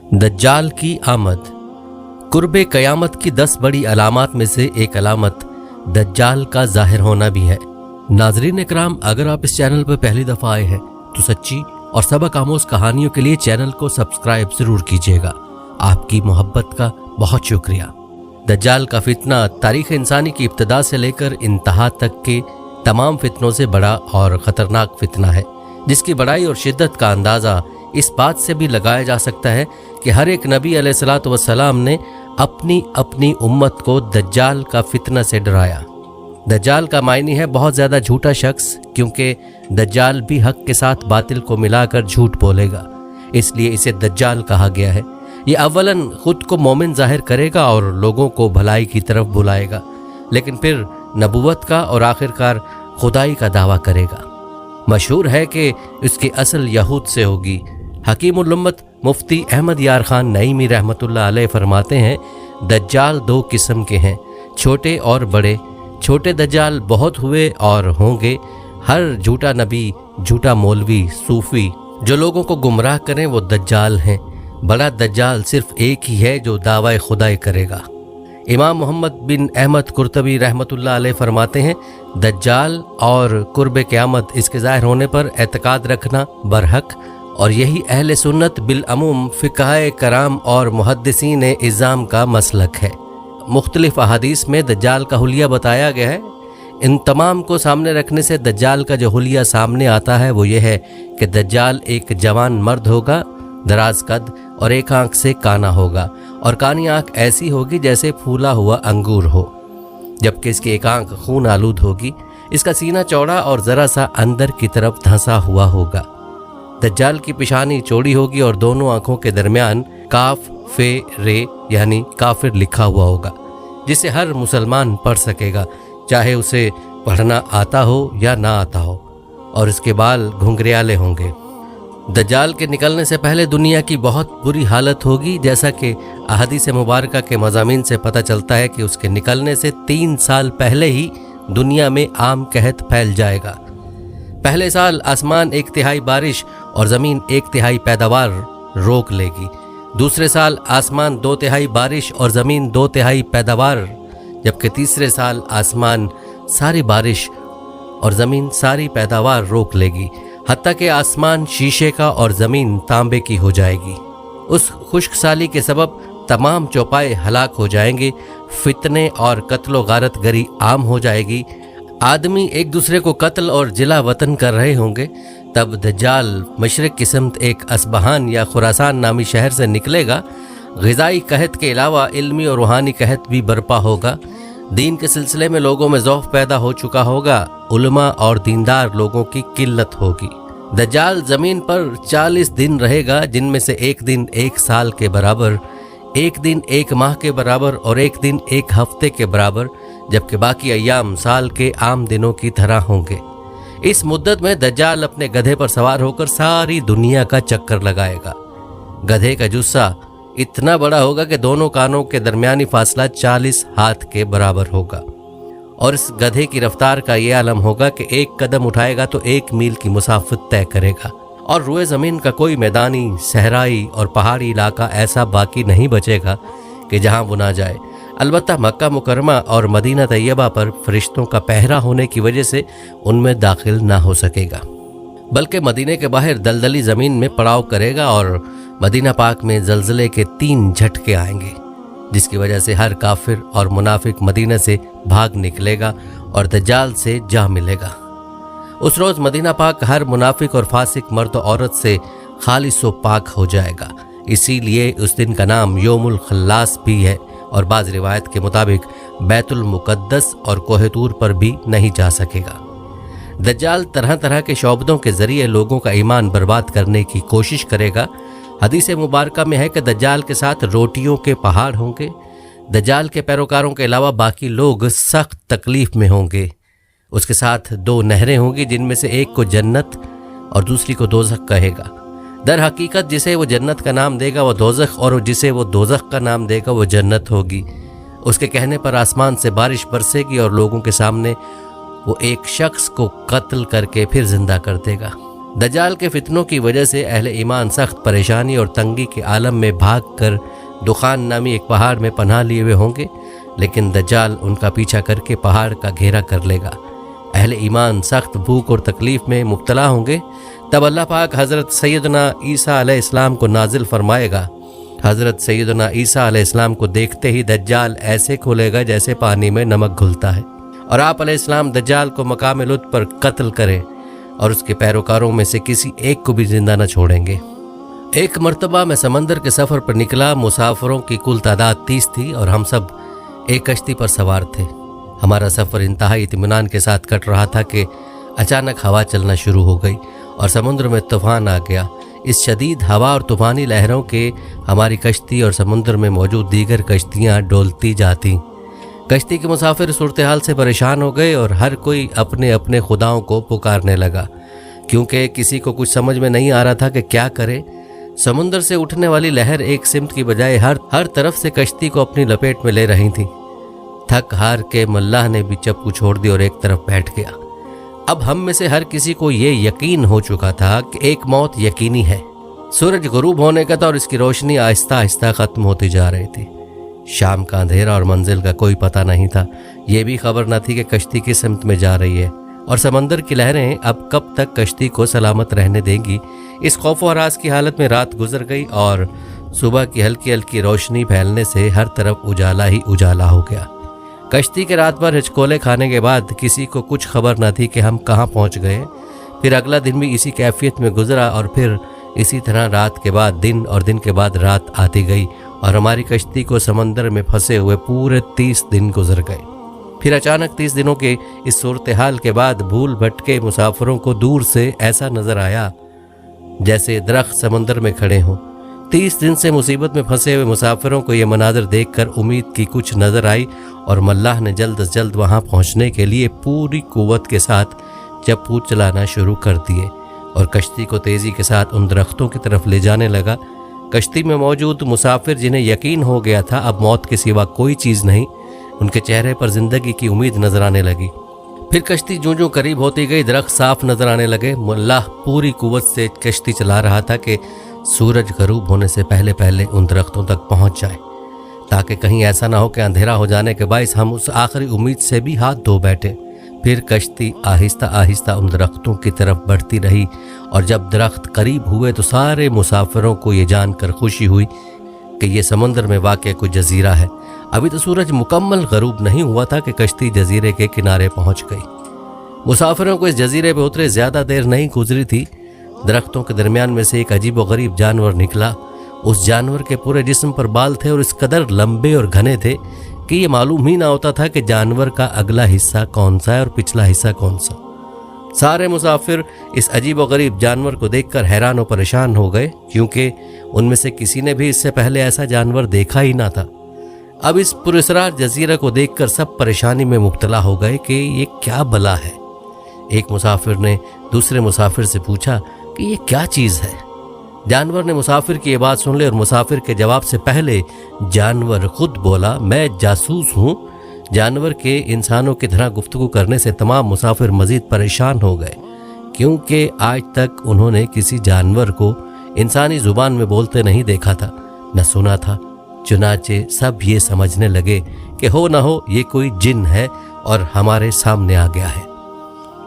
दज्जाल की आमद। कुर्बे क़यामत की 10 बड़ी अलामात में से एक अलामत दज्जाल का ज़ाहिर होना भी है। नाज़रीन इकराम, अगर आप इस चैनल पर पहली दफ़ा आए हैं तो सच्ची और सबक आमोज़ कहानियों के लिए चैनल को सब्सक्राइब ज़रूर कीजिएगा। आपकी मोहब्बत का बहुत शुक्रिया। दज्जाल का फितना तारीख़ इंसानी की इब्तिदा से लेकर इंतहा तक के तमाम फितनों से बड़ा और ख़तरनाक फितना है, जिसकी बड़ाई और शिद्दत का अंदाज़ा इस बात से भी लगाया जा सकता है कि हर एक नबी अलैहिस्सलातु वस्सलाम ने अपनी अपनी उम्मत को दज्जाल का फितना से डराया। दज्जाल का मायनी है बहुत ज़्यादा झूठा शख्स, क्योंकि दज्जाल भी हक के साथ बातिल को मिलाकर झूठ बोलेगा, इसलिए इसे दज्जाल कहा गया है। ये अव्वलन खुद को मोमिन जाहिर करेगा और लोगों को भलाई की तरफ बुलाएगा, लेकिन फिर नबूवत का और आखिरकार खुदाई का दावा करेगा। मशहूर है कि इसकी असल यहूद से होगी। हकीमुल उम्मत मुफ्ती अहमद यार खान नईमी रहमतुल्लाह अलैह फरमाते हैं, दज्जाल 2 किस्म के हैं, छोटे और बड़े। छोटे दज्जाल बहुत हुए और होंगे। हर झूठा नबी, झूठा मौलवी, सूफी जो लोगों को गुमराह करें वो दज्जाल हैं। बड़ा दज्जाल सिर्फ एक ही है जो दावा खुदाई करेगा। इमाम मोहम्मद बिन अहमद कुर्तबी रहमतुल्लाह अलैह फरमाते हैं, दज्जाल और कुर्ब क़यामत इसके ज़ाहिर होने पर एतकाद रखना बरहक, और यही अहले सुन्नत बिल अमूम फ़िक़हाए कराम और मुहद्दिसीन इज़ाम का मसलक है। मुख्तलिफ अहादीस में दज्जाल का हुलिया बताया गया है। इन तमाम को सामने रखने से दज्जाल का जो हुलिया सामने आता है वो ये है कि दज्जाल एक जवान मर्द होगा, दराज कद और एक आंख से काना होगा, और कानी आंख ऐसी होगी जैसे फूला हुआ अंगूर हो, जबकि इसकी एक आंख खून आलूद होगी। इसका सीना चौड़ा और ज़रा सा अंदर की तरफ धंसा हुआ होगा। दज्जाल की पेशानी चौड़ी होगी और दोनों आंखों के दरमियान काफ फे रे यानी काफिर लिखा हुआ होगा, जिसे हर मुसलमान पढ़ सकेगा, चाहे उसे पढ़ना आता हो या ना आता हो, और इसके बाल घुंघरियाले होंगे। दज्जाल के निकलने से पहले दुनिया की बहुत बुरी हालत होगी, जैसा कि अहादीस मुबारका के मज़ामीन से पता चलता है कि उसके निकलने से 3 साल पहले ही दुनिया में आम कहत फैल जाएगा। पहले साल आसमान 1/3 बारिश और ज़मीन 1/3 पैदावार रोक लेगी। दूसरे साल आसमान 2/3 बारिश और ज़मीन 2/3 पैदावार, जबकि तीसरे साल आसमान सारी बारिश और ज़मीन सारी पैदावार रोक लेगी, हत्ता कि आसमान शीशे का और ज़मीन तांबे की हो जाएगी। उस खुश्क साली के सबब तमाम चौपाए हलाक हो जाएंगे, फितने और कत्ल गारत गरी आम हो जाएगी, आदमी एक दूसरे को कत्ल और जिला वतन कर रहे होंगे। तब दज्जाल मशरिक की सिमत एक असबहान या खुरासान नामी शहर से निकलेगा। ग़िज़ाई कहत के अलावा इल्मी और रूहानी कहत भी बर्पा होगा। दीन के सिलसिले में लोगों में ज़ौफ़ पैदा हो चुका होगा। उलमा और दीनदार लोगों की किल्लत होगी। दज्जाल ज़मीन पर 40 दिन रहेगा, जिनमें से एक दिन 1 साल के बराबर, एक दिन 1 माह के बराबर और एक दिन 1 हफ्ते के बराबर, जबकि बाकी अय्याम साल के आम दिनों की तरह होंगे। इस मुद्दत में दज्जाल अपने गधे पर सवार होकर सारी दुनिया का चक्कर लगाएगा। गधे का जुस्सा इतना बड़ा होगा कि दोनों कानों के दरमियानी फासला 40 हाथ के बराबर होगा, और इस गधे की रफ्तार का ये आलम होगा कि 1 कदम उठाएगा तो 1 मील की मुसाफत तय करेगा, और रुए ज़मीन का कोई मैदानी, सहराई और पहाड़ी इलाका ऐसा बाकी नहीं बचेगा कि जहाँ वो ना जाए। अलबत्ता मक्का मुकरमा और मदीना तैयबा पर फरिश्तों का पहरा होने की वजह से उनमें दाखिल ना हो सकेगा, बल्कि मदीने के बाहर दलदली ज़मीन में पड़ाव करेगा, और मदीना पाक में ज़लज़ले के 3 झटके आएंगे, जिसकी वजह से हर काफिर और मुनाफिक मदीना से भाग निकलेगा और दज्जाल से जा मिलेगा। उस रोज़ मदीना पाक हर मुनाफिक और फासिक मर्द औरत से खालिस व पाक हो जाएगा। इसीलिए उस दिन का नाम योमुल खल्लास भी है, और बाज़ रिवायत के मुताबिक बैतुल मुक़द्दस और कोह तूर पर भी नहीं जा सकेगा। दज्जाल तरह तरह के शौबदों के ज़रिए लोगों का ईमान बर्बाद करने की कोशिश करेगा। हदीस मुबारका में है कि दज्जाल के साथ रोटियों के पहाड़ होंगे। दज्जाल के पैरोकारों के अलावा बाकी लोग सख्त तकलीफ़ में होंगे। उसके साथ 2 नहरें होंगी, जिनमें से एक को जन्नत और दूसरी को दोज़ख कहेगा। दर हकीकत जिसे वो जन्नत का नाम देगा वो दोज़ख, और जिसे वो दोज़ख का नाम देगा वो जन्नत होगी। उसके कहने पर आसमान से बारिश बरसेगी और लोगों के सामने वो एक शख्स को कत्ल करके फिर जिंदा कर देगा। दज्जाल के फितनों की वजह से अहले ईमान सख्त परेशानी और तंगी के आलम में भाग कर दुखान नामी एक पहाड़ में पनाह लिए हुए होंगे, लेकिन दज्जाल उनका पीछा करके पहाड़ का घेरा कर लेगा। अहले ईमान सख्त भूख और तकलीफ में मुब्तला होंगे। तब अल्लाह पाक हज़रत सैयदना ईसा अलैहिस्सलाम को नाजिल फरमाएगा। हज़रत सैयदना ईसा अलैहिस्सलाम को देखते ही दज्जाल ऐसे खुलेगा जैसे पानी में नमक घुलता है, और आप अलैहिस्सलाम दज्जाल को मकाम लुत्फ पर कत्ल करें और उसके पैरोकारों में से किसी एक को भी जिंदा न छोड़ेंगे। एक मर्तबा मैं समंदर के सफ़र पर निकला। मुसाफिरों की कुल तादाद 30 थी और हम सब एक कश्ती पर सवार थे। हमारा सफ़र इंतहाई इत्मीनान के साथ कट रहा था कि अचानक हवा चलना शुरू हो गई और समुद्र में तूफ़ान आ गया। इस शदीद हवा और तूफ़ानी लहरों के हमारी कश्ती और समुद्र में मौजूद दीगर कश्तियाँ डोलती जाती। कश्ती के मुसाफिर सूरत हाल से परेशान हो गए और हर कोई अपने अपने खुदाओं को पुकारने लगा, क्योंकि किसी को कुछ समझ में नहीं आ रहा था कि क्या करे। समुद्र से उठने वाली लहर एक सिमत की बजाय हर तरफ से कश्ती को अपनी लपेट में ले रही थी। थक हार के मल्लाह ने भी चप्पू छोड़ दी और एक तरफ बैठ गया। अब हम में से हर किसी को ये यकीन हो चुका था कि एक मौत यकीनी है। सूरज गुरूब होने का था और इसकी रोशनी आहिस्ता आहिस्ता ख़त्म होती जा रही थी। शाम का अंधेरा और मंजिल का कोई पता नहीं था। ये भी खबर न थी कि कश्ती किस सिमत में जा रही है और समंदर की लहरें अब कब तक कश्ती को सलामत रहने देंगी। इस खौफ और हरास की हालत में रात गुजर गई और सुबह की हल्की हल्की रोशनी फैलने से हर तरफ उजाला ही उजाला हो गया। कश्ती के रात भर हिचकोले खाने के बाद किसी को कुछ खबर न थी कि हम कहाँ पहुँच गए। फिर अगला दिन भी इसी कैफियत में गुजरा और फिर इसी तरह रात के बाद दिन और दिन के बाद रात आती गई और हमारी कश्ती को समंदर में फंसे हुए पूरे 30 दिन गुजर गए। फिर अचानक 30 दिनों के इस सूरत हाल के बाद भूल भटके मुसाफिरों को दूर से ऐसा नजर आया जैसे दरख्त समंदर में खड़े हों। 30 दिन से मुसीबत में फंसे हुए मुसाफिरों को यह मनाजर देखकर उम्मीद की कुछ नजर आई और मल्लाह ने जल्द से जल्द वहां पहुंचने के लिए पूरी कुव्वत के साथ चप्पू चलाना शुरू कर दिए और कश्ती को तेजी के साथ उन दरख्तों की तरफ ले जाने लगा। कश्ती में मौजूद मुसाफिर जिन्हें यकीन हो गया था अब मौत के सिवा कोई चीज़ नहीं, उनके चेहरे पर जिंदगी की उम्मीद नजर आने लगी। फिर कश्ती जूं जूं करीब होती गई दरख्त साफ नजर आने लगे। मुल्लाह पूरी कुव्वत से कश्ती चला रहा था कि सूरज गरूब होने से पहले पहले उन दरख्तों तक पहुंच जाए, ताकि कहीं ऐसा ना हो कि अंधेरा हो जाने के बायस हम उस आखिरी उम्मीद से भी हाथ धो बैठे। फिर कश्ती आहिस्ता आहिस्ता उन दरख्तों की तरफ बढ़ती रही और जब दरख्त करीब हुए तो सारे मुसाफिरों को ये जानकर खुशी हुई कि ये समंदर में वाक़ कोई जजीरा है। अभी तो सूरज मुकम्मल गरूब नहीं हुआ था कि कश्ती जजीरे के किनारे पहुंच गई। मुसाफिरों को इस जजीरे पर उतरे ज़्यादा देर नहीं गुजरी थी। दरख्तों के दरमियान में से एक अजीब व गरीब जानवर निकला। उस जानवर के पूरे जिस्म पर बाल थे और इस कदर लंबे और घने थे कि ये मालूम ही ना होता था कि जानवर का अगला हिस्सा कौन सा है और पिछला हिस्सा कौन सा। सारे मुसाफिर इस अजीब व गरीब जानवर को देखकर हैरान और परेशान हो गए, क्योंकि उनमें से किसी ने भी इससे पहले ऐसा जानवर देखा ही ना था। अब इस पुरस्रार जजीरा को देखकर सब परेशानी में मुब्तला हो गए कि ये क्या बला है। एक मुसाफिर ने दूसरे मुसाफिर से पूछा कि ये क्या चीज़ है। जानवर ने मुसाफिर की ये बात सुन ली और मुसाफिर के जवाब से पहले जानवर खुद बोला, मैं जासूस हूँ। जानवर के इंसानों की तरह गुफ्तगू करने से तमाम मुसाफिर मजीद परेशान हो गए, क्योंकि आज तक उन्होंने किसी जानवर को इंसानी जुबान में बोलते नहीं देखा था, न सुना था। चुनाचे सब ये समझने लगे कि हो न हो ये कोई जिन है और हमारे सामने आ गया है।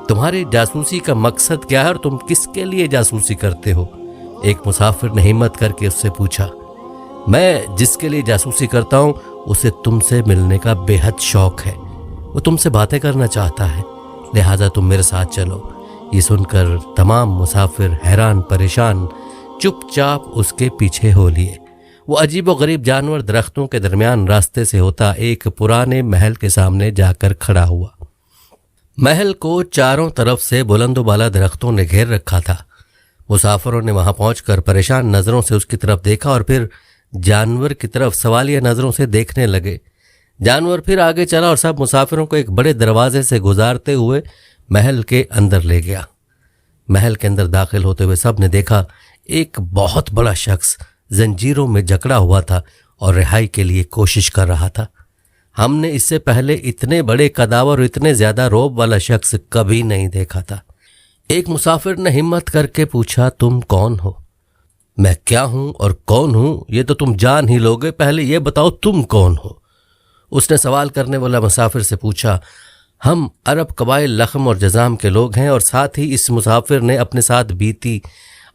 तुम्हारी जासूसी का मकसद क्या है और तुम किसके लिए जासूसी करते हो? एक मुसाफिर ने हिम्मत करके उससे पूछा। मैं जिसके लिए जासूसी करता हूँ उसे तुमसे मिलने का बेहद शौक है। वो तुमसे बातें करना चाहता है, लिहाजा तुम मेरे साथ चलो। ये सुनकर तमाम मुसाफिर हैरान परेशान चुपचाप उसके पीछे हो लिए। वो अजीब व गरीब जानवर दरख्तों के दरमियान रास्ते से होता एक पुराने महल के सामने जाकर खड़ा हुआ। महल को चारों तरफ से बुलंद बाला दरख्तों ने घेर रखा था। मुसाफिरों ने वहां पहुंचकर परेशान नज़रों से उसकी तरफ देखा और फिर जानवर की तरफ सवालिया नज़रों से देखने लगे। जानवर फिर आगे चला और सब मुसाफिरों को एक बड़े दरवाजे से गुजारते हुए महल के अंदर ले गया। महल के अंदर दाखिल होते हुए सब ने देखा एक बहुत बड़ा शख्स जंजीरों में जकड़ा हुआ था और रिहाई के लिए कोशिश कर रहा था। हमने इससे पहले इतने बड़े कदावर और इतने ज़्यादा रौब वाला शख्स कभी नहीं देखा था। ایک مسافر نے ہمت کر کے پوچھا تم کون ہو؟ میں کیا ہوں اور کون ہوں یہ تو تم جان ہی لوگے، پہلے یہ بتاؤ تم کون ہو؟ اس نے سوال کرنے والا مسافر سے پوچھا ہم عرب قبائل لخم اور جذام کے لوگ ہیں، اور ساتھ ہی اس مسافر نے اپنے ساتھ بیتی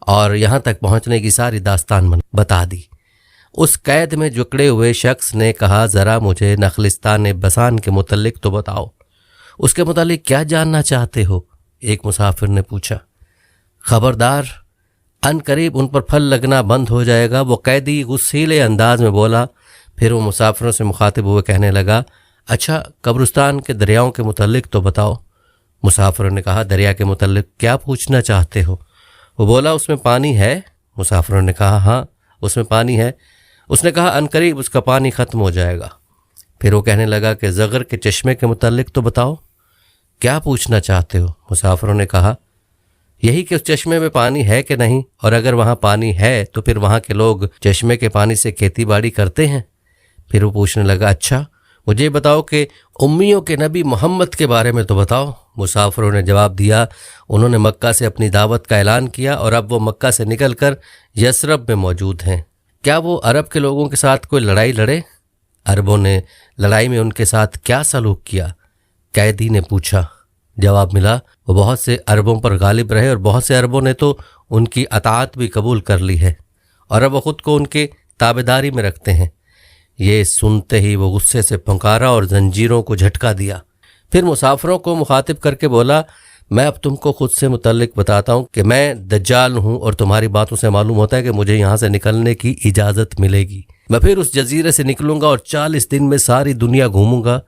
اور یہاں تک پہنچنے کی ساری داستان بتا دی۔ اس قید میں جکڑے ہوئے شخص نے کہا ذرا مجھے نخلستان بسان کے متعلق تو بتاؤ، اس کے متعلق کیا جاننا چاہتے ہو؟ ایک مسافر نے پوچھا۔ خبردار، ان قریب ان پر پھل لگنا بند ہو جائے گا، وہ قیدی غصیلے انداز میں بولا۔ پھر وہ مسافروں سے مخاطب ہوئے کہنے لگا اچھا قبرستان کے دریاؤں کے متعلق تو بتاؤ۔ مسافروں نے کہا دریا کے متعلق کیا پوچھنا چاہتے ہو؟ وہ بولا اس میں پانی ہے؟ مسافروں نے کہا ہاں اس میں پانی ہے۔ اس نے کہا ان قریب اس کا پانی ختم ہو جائے گا۔ پھر وہ کہنے لگا کہ زغر کے چشمے کے متعلق تو بتاؤ، کیا پوچھنا چاہتے ہو؟ مسافروں نے کہا یہی کہ اس چشمے میں پانی ہے کہ نہیں، اور اگر وہاں پانی ہے تو پھر وہاں کے لوگ چشمے کے پانی سے کھیتی باڑی کرتے ہیں؟ پھر وہ پوچھنے لگا اچھا مجھے بتاؤ کہ امیوں کے نبی محمد کے بارے میں تو بتاؤ۔ مسافروں نے جواب دیا انہوں نے مکہ سے اپنی دعوت کا اعلان کیا اور اب وہ مکہ سے نکل کر یثرب میں موجود ہیں۔ کیا وہ عرب کے لوگوں کے ساتھ کوئی لڑائی لڑے؟ عربوں نے لڑائی میں ان کے ساتھ کیا سلوک کیا؟ قیدی نے پوچھا۔ جواب ملا وہ بہت سے عربوں پر غالب رہے اور بہت سے عربوں نے تو ان کی اطاعت بھی قبول کر لی ہے، اور اب وہ خود کو ان کے تابعداری میں رکھتے ہیں۔ یہ سنتے ہی وہ غصے سے پھنکارا اور زنجیروں کو جھٹکا دیا۔ پھر مسافروں کو مخاطب کر کے بولا میں اب تم کو خود سے متعلق بتاتا ہوں کہ میں دجال ہوں، اور تمہاری باتوں سے معلوم ہوتا ہے کہ مجھے یہاں سے نکلنے کی اجازت ملے گی۔ میں پھر اس جزیرے سے نکلوں گا اور 40 دن میں ساری دنیا گھوموں گا۔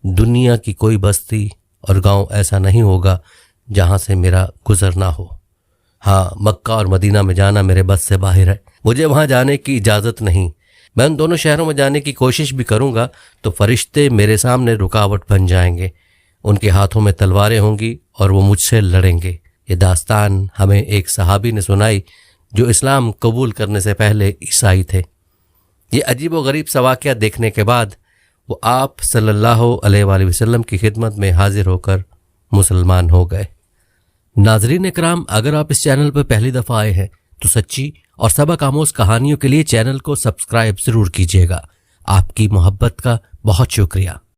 دنیا کی کوئی بستی اور گاؤں ایسا نہیں ہوگا جہاں سے میرا گزر نہ ہو۔ ہاں مکہ اور مدینہ میں جانا میرے بس سے باہر ہے، مجھے وہاں جانے کی اجازت نہیں۔ میں ان دونوں شہروں میں جانے کی کوشش بھی کروں گا تو فرشتے میرے سامنے رکاوٹ بن جائیں گے، ان کے ہاتھوں میں تلواریں ہوں گی اور وہ مجھ سے لڑیں گے۔ یہ داستان ہمیں ایک صحابی نے سنائی جو اسلام قبول کرنے سے پہلے عیسائی تھے۔ یہ عجیب و غریب سا واقعہ دیکھنے کے بعد وہ آپ صلی اللہ علیہ وآلہ وسلم کی خدمت میں حاضر ہو کر مسلمان ہو گئے۔ ناظرین اکرام، اگر آپ اس چینل پر پہلی دفعہ آئے ہیں تو سچی اور سبق آموز کہانیوں کے لیے چینل کو سبسکرائب ضرور کیجیے گا۔ آپ کی محبت کا بہت شکریہ۔